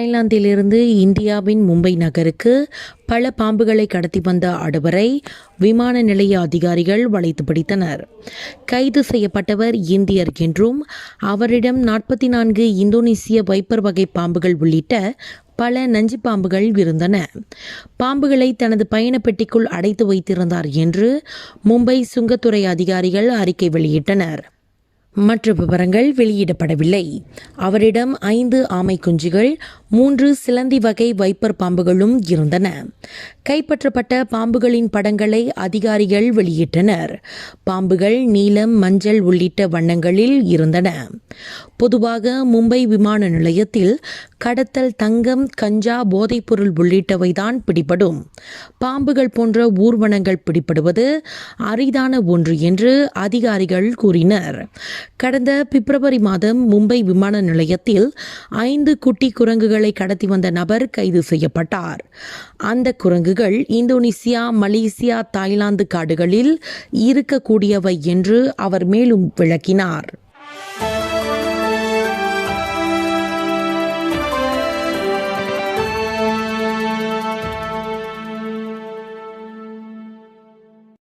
தாய்லாந்திலிருந்து இந்தியாவின் மும்பை நகருக்கு பல பாம்புகளை கடத்தி வந்த அடுவரை விமான நிலைய அதிகாரிகள் வளைத்து பிடித்தனர். கைது செய்யப்பட்டவர் இந்தியர் என்றும் அவரிடம் 44 இந்தோனேசிய வைப்பர் வகை பாம்புகள் உள்ளிட்ட பல நஞ்சு பாம்புகள் இருந்தன. பாம்புகளை தனது பயண பெட்டிக்குள் அடைத்து வைத்திருந்தார் என்று மும்பை சுங்கத்துறை அதிகாரிகள் அறிக்கை வெளியிட்டனர். மற்ற விவரங்கள் வெளியிடப்படவில்லை. அவரிடம் 5 ஆமை குஞ்சுகள், 3 சிலந்தி வகை வைப்பர் பாம்புகளும் இருந்தன. கைப்பற்றப்பட்ட பாம்புகளின் படங்களை அதிகாரிகள் வெளியிட்டனர். பாம்புகள் நீலம், மஞ்சள் உள்ளிட்ட வண்ணங்களில் இருந்தன. பொதுவாக மும்பை விமான நிலையத்தில் கடத்தல், தங்கம், கஞ்சா, போதைப்பொருள் உள்ளிட்டவைதான் பிடிபடும். பாம்புகள் போன்ற ஊர்வனங்கள் பிடிபடுவது அரிதான ஒன்று என்று அதிகாரிகள் கூறினர். கடந்த பிப்ரவரி மாதம் மும்பை விமான நிலையத்தில் 5 குட்டி குரங்குகளை கடத்தி வந்த நபர் கைது செய்யப்பட்டார். அந்த குரங்குகள் இந்தோனேசியா, மலேசியா, தாய்லாந்து காடுகளில் இருக்கக்கூடியவை என்று அவர் மேலும் விளக்கினார்.